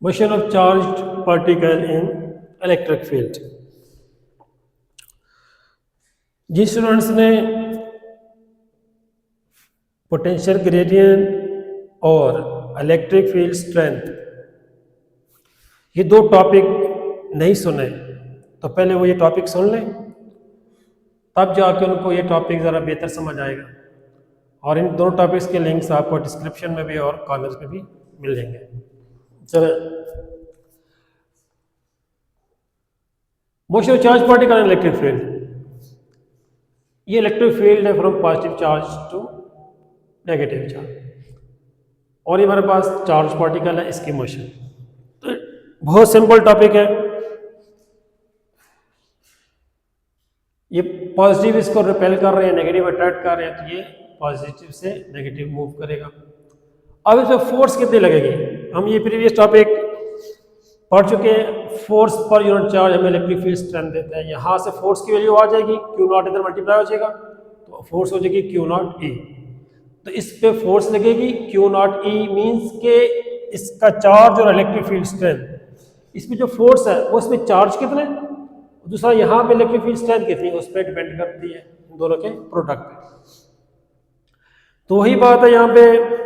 Motion of charged particle in electric field. जिन students ने potential gradient और electric field strength ये दो टॉपिक नहीं सुने तो पहले वो ये टॉपिक सुन लें, तब जाके उनको ये टॉपिक ज़रा बेहतर समझ आएगा। और इन दोनों टॉपिक्स के लिंक्स आपको डिस्क्रिप्शन में भी और कॉमेंट्स में भी मिल जाएंगे। चलो, motion of charge particle in electric field. ये इलेक्ट्रिक फील्ड है from positive charge to negative charge, और ये हमारे पास चार्ज पार्टिकल है, इसकी मोशन। तो बहुत सिंपल टॉपिक है। ये पॉजिटिव इसको रिपेल कर रहे हैं, नेगेटिव अट्रैक्ट कर रहे हैं, तो ये पॉजिटिव से नेगेटिव मूव करेगा। अब इसमें फोर्स कितनी लगेगी, हम ये प्रीवियस टॉपिक पढ़ चुके हैं। फोर्स पर यूनिट चार्ज हमें इलेक्ट्रिक फील्ड स्ट्रेंथ देता है। यहाँ से फोर्स की वैल्यू आ जाएगी, क्यू नॉट इधर मल्टीप्लाई हो जाएगा तो फोर्स हो जाएगी क्यू नॉट ई। तो इस पे फोर्स लगेगी क्यू नॉट ई, मीन्स के इसका चार्ज और इलेक्ट्रिक फील्ड स्ट्रेंथ, इसमें जो फोर्स है वो इसमें चार्ज कितना है, दूसरा यहाँ पे इलेक्ट्रिक फील्ड स्ट्रेंथ कितनी है, उस पर डिपेंड करती है, इन दोनों के प्रोडक्ट पे। तो वही बात है यहाँ पे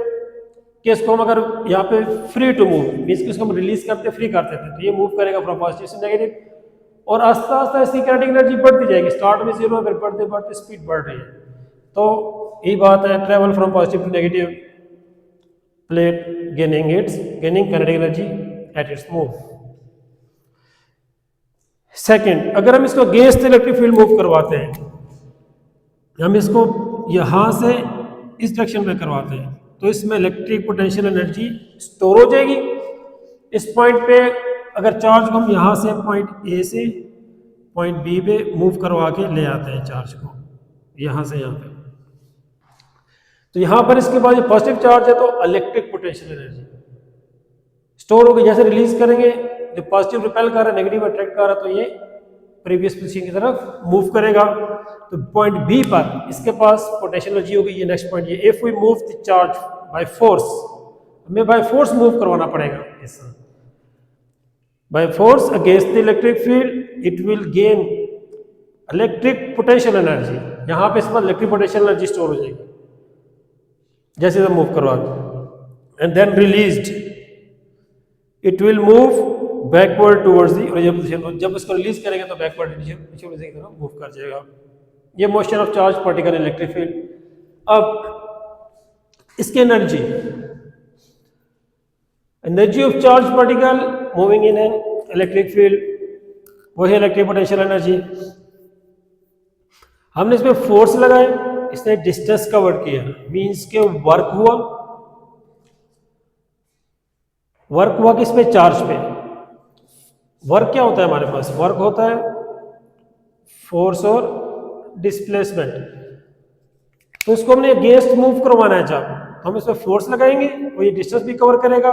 कि इसको हम अगर यहाँ पे फ्री टू मूव मीन्स कि इसको हम रिलीज करते फ्री करते थे तो ये मूव करेगा फ्रॉम पॉजिटिव से नेगेटिव, और आस्ता आस्ता इसकी काइनेटिक एनर्जी बढ़ती जाएगी। स्टार्ट में 0 है, फिर बढ़ते बढ़ते स्पीड बढ़ रही है। तो यही बात है, travel from positive to negative plate gaining kinetic energy at its move. Second, अगर हम इसको अगेंस्ट इलेक्ट्रिक फील्ड मूव करवाते हैं, हम इसको यहाँ से इस डायरेक्शन में करवाते हैं, तो इसमें इलेक्ट्रिक पोटेंशियल एनर्जी स्टोर हो जाएगी। इस पॉइंट पे अगर चार्ज को हम यहाँ से पॉइंट ए से पॉइंट बी पे मूव करवा के ले आते हैं चार्ज को यहाँ से यहाँ पे, तो यहाँ पर इसके बाद जो पॉजिटिव चार्ज है तो इलेक्ट्रिक पोटेंशियल एनर्जी स्टोर होगी। जैसे रिलीज करेंगे, जो पॉजिटिव रिपेल कर रहा है, नेगेटिव अट्रैक्ट कर रहा है, तो ये प्रीवियस पोजीशन की तरफ मूव करेगा। तो पॉइंट बी पर इसके पास पोटेंशियल एनर्जी होगी, ये नेक्स्ट पॉइंट। ये if we move the charge by force, हमें बाय फोर्स मूव करवाना पड़ेगा ऐसा। By force against the electric field it will gain electric potential energy. यहाँ पे इस पर इलेक्ट्रिक पोटेंशियल एनर्जी स्टोर हो जाएगी जैसे हम मूव करवा के, and then released it will move backward towards the original position. जब इसको रिलीज करेंगे तो बैकवर्ड पोजीशन की तरफ मूव कर जाएगा। ये motion of charge particle in electric field. अब इसकी energy of charge particle moving in an electric field, वही इलेक्ट्रिक पोटेंशियल एनर्जी। हमने इसमें फोर्स लगाए, इसने डिस्टेंस कवर किया, मींस के वर्क हुआ किस पे, चार्ज पे। वर्क क्या होता है हमारे पास, वर्क होता है फोर्स और डिस्प्लेसमेंट। तो इसको हमने अगेंस्ट मूव करवाना है जब, तो हम इसमें फोर्स लगाएंगे, वो ये डिस्टेंस भी कवर करेगा।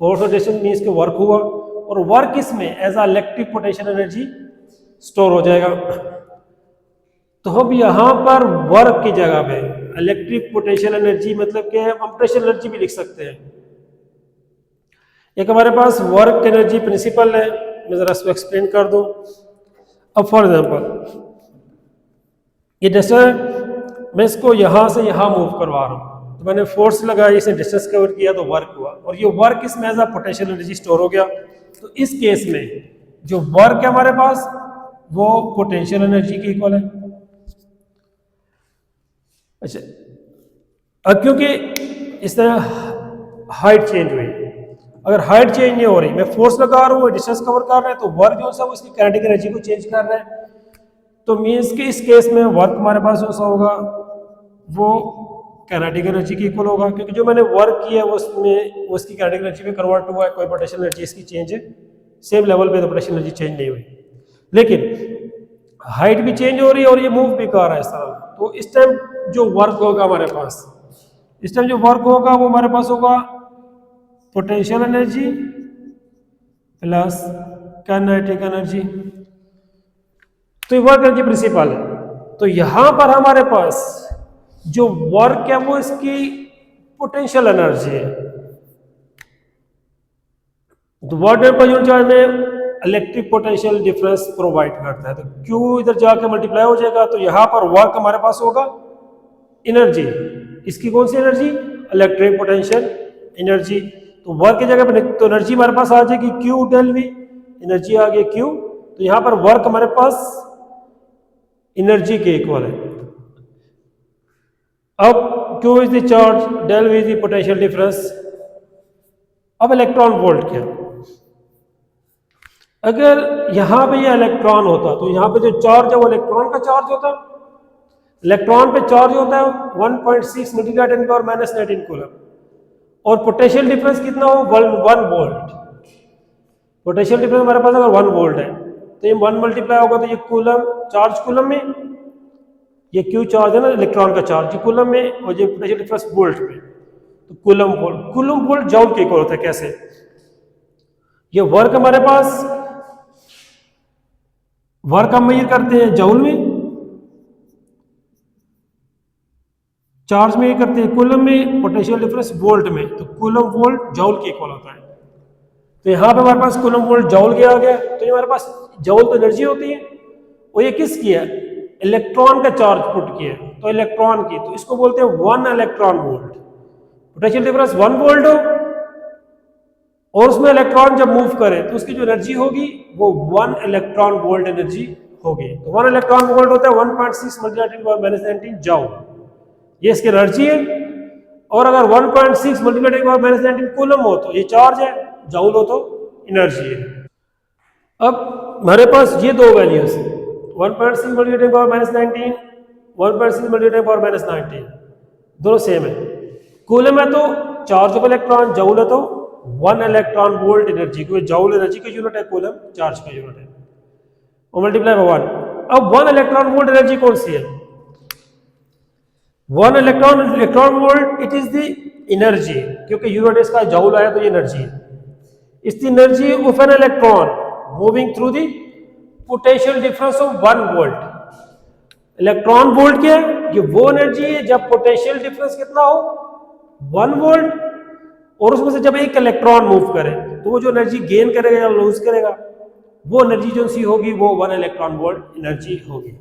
फोर्स और डिस्टेंस मीन्स के वर्क हुआ, और वर्क इसमें as a electric potential energy store हो जाएगा। तो हम यहाँ पर वर्क की जगह पे इलेक्ट्रिक पोटेंशियल एनर्जी मतलब कि हम पोटेंशियल एनर्जी भी लिख सकते हैं। एक हमारे पास वर्क एनर्जी प्रिंसिपल है, मैं जरा इसको एक्सप्लेन कर दूं। अब फॉर एग्जांपल ये जैसे मैं इसको यहाँ से यहाँ मूव करवा रहा हूँ, तो मैंने फोर्स लगाया, इसने डिस्टेंस कवर किया, तो वर्क हुआ, और ये वर्क इसमें as a potential energy store हो गया। तो इस केस में जो वर्क है हमारे पास वो पोटेंशियल एनर्जी के इक्वल है। अच्छा, अब क्योंकि इस तरह हाइट चेंज हुई, अगर हाइट चेंज नहीं हो रही, मैं फोर्स लगा रहा हूँ, डिस्टेंस कवर कर रहा है, तो वर्क जो सा वो इसकी काइनेटिक एनर्जी को चेंज कर रहा है। तो मीन्स कि इस केस में वर्क हमारे पास जो सा होगा वो काइनेटिक एनर्जी के इक्वल होगा, क्योंकि जो मैंने वर्क किया है वो उसकी काइनेटिक एनर्जी में कन्वर्ट हुआ है। कोई पोटेंशियल एनर्जी इसकी चेंज है, सेम लेवल पे तो पोटेंशियल एनर्जी चेंज नहीं हुई, लेकिन हाइट भी चेंज हो रही है और ये मूव भी कर रहा है इस तरह। तो इस टाइम जो वर्क होगा हमारे पास, इस टाइम जो वर्क होगा वो हमारे पास होगा potential energy plus kinetic energy. तो ये वर्क एनर्जी प्रिंसिपल है। तो यहां पर हमारे पास जो वर्क है वो इसकी पोटेंशियल एनर्जी है, तो work done per unit charge में इलेक्ट्रिक पोटेंशियल डिफरेंस प्रोवाइड करता है। तो Q इधर जाके मल्टीप्लाई हो जाएगा, तो यहाँ पर वर्क हमारे पास होगा एनर्जी। इसकी कौन सी एनर्जी? Electric potential energy. तो वर्क की जगह पर तो एनर्जी हमारे पास आ जाएगी Q डेल V, एनर्जी आ गई Q। तो यहाँ पर वर्क हमारे पास एनर्जी के इक्वल है। अब Q is the charge, del V is the potential difference. अब इलेक्ट्रॉन वोल्ट क्या? अगर यहां पे ये इलेक्ट्रॉन होता तो यहां पे जो चार्ज है वो इलेक्ट्रॉन का चार्ज होता। इलेक्ट्रॉन पे चार्ज होता है 1.6 मल्टीप्लाई 10 पावर माइनस 19 कूलम, और पोटेंशियल डिफरेंस कितना हो? 1 वोल्ट। पोटेंशियल डिफरेंस हमारे पास अगर 1 वोल्ट है तो ये 1 मल्टीप्लाई होगा तो ये कूलम, चार्ज कूलम में, ये क्यू चार्ज है ना इलेक्ट्रॉन का चार्ज, ये कूलम में, और ये पोटेंशियल डिफरेंस वोल्ट में। तो कूलम वोल्ट, कूलम वोल्ट जॉउल के इक्वल होता है। कैसे? ये वर्क हमारे पास, वर्क हम मेजर करते हैं जॉउल में, चार्ज में करते हैं कूलम में, पोटेंशियल डिफरेंस वोल्ट में। तो कूलम वोल्ट जॉउल के इक्वल होता है। तो यहाँ पे हमारे पास कूलम वोल्ट जॉउल के आ गया। तो ये हमारे पास जॉउल तो एनर्जी होती है, और ये किसकी है? इलेक्ट्रॉन का चार्ज पुट किया है, तो इलेक्ट्रॉन की, तो इसको बोलते हैं 1 electron volt. Potential difference 1 volt हो और उसमें इलेक्ट्रॉन जब मूव करे तो उसकी जो एनर्जी होगी वो 1 इलेक्ट्रॉन वोल्ट एनर्जी होगी। तो 1 इलेक्ट्रॉन वोल्ट होता है 1.6 मल्टीप्लाई 10 पावर माइनस 19 जॉउल, ये इसकी एनर्जी है। और अगर 1.6 मल्टीप्लाई 10 पावर माइनस 19 कूलम हो तो ये चार्ज है, जॉउल हो तो एनर्जी है। अब हमारे पास ये दो values, 1.6 multiply 10 power minus 19, 1.6 multiply 10 power minus 19, दोनों सेम है। कूलम है तो चार्ज ऑफ इलेक्ट्रॉन, जॉउल है तो 1 इलेक्ट्रॉन वोल्ट एनर्जी, क्योंकि जॉउल एनर्जी का यूनिट है, कूलम चार्ज का यूनिट है, और मल्टीप्लाई बाय 1। अब 1 इलेक्ट्रॉन वोल्ट एनर्जी कौन सी है? 1 electron volt it is the energy, क्योंकि यूनिट इसका जॉउल आया तो ये एनर्जी है। It's the energy of an electron moving through the potential difference of 1 volt. Electron volt क्या है? ये वो एनर्जी है जब पोटेंशियल डिफरेंस कितना हो? 1 वोल्ट, और उसमें से जब एक इलेक्ट्रॉन मूव करे तो वो जो एनर्जी गेन करेगा या लूज करेगा, वो एनर्जी जो सी होगी वो 1 इलेक्ट्रॉन वोल्ट एनर्जी होगी।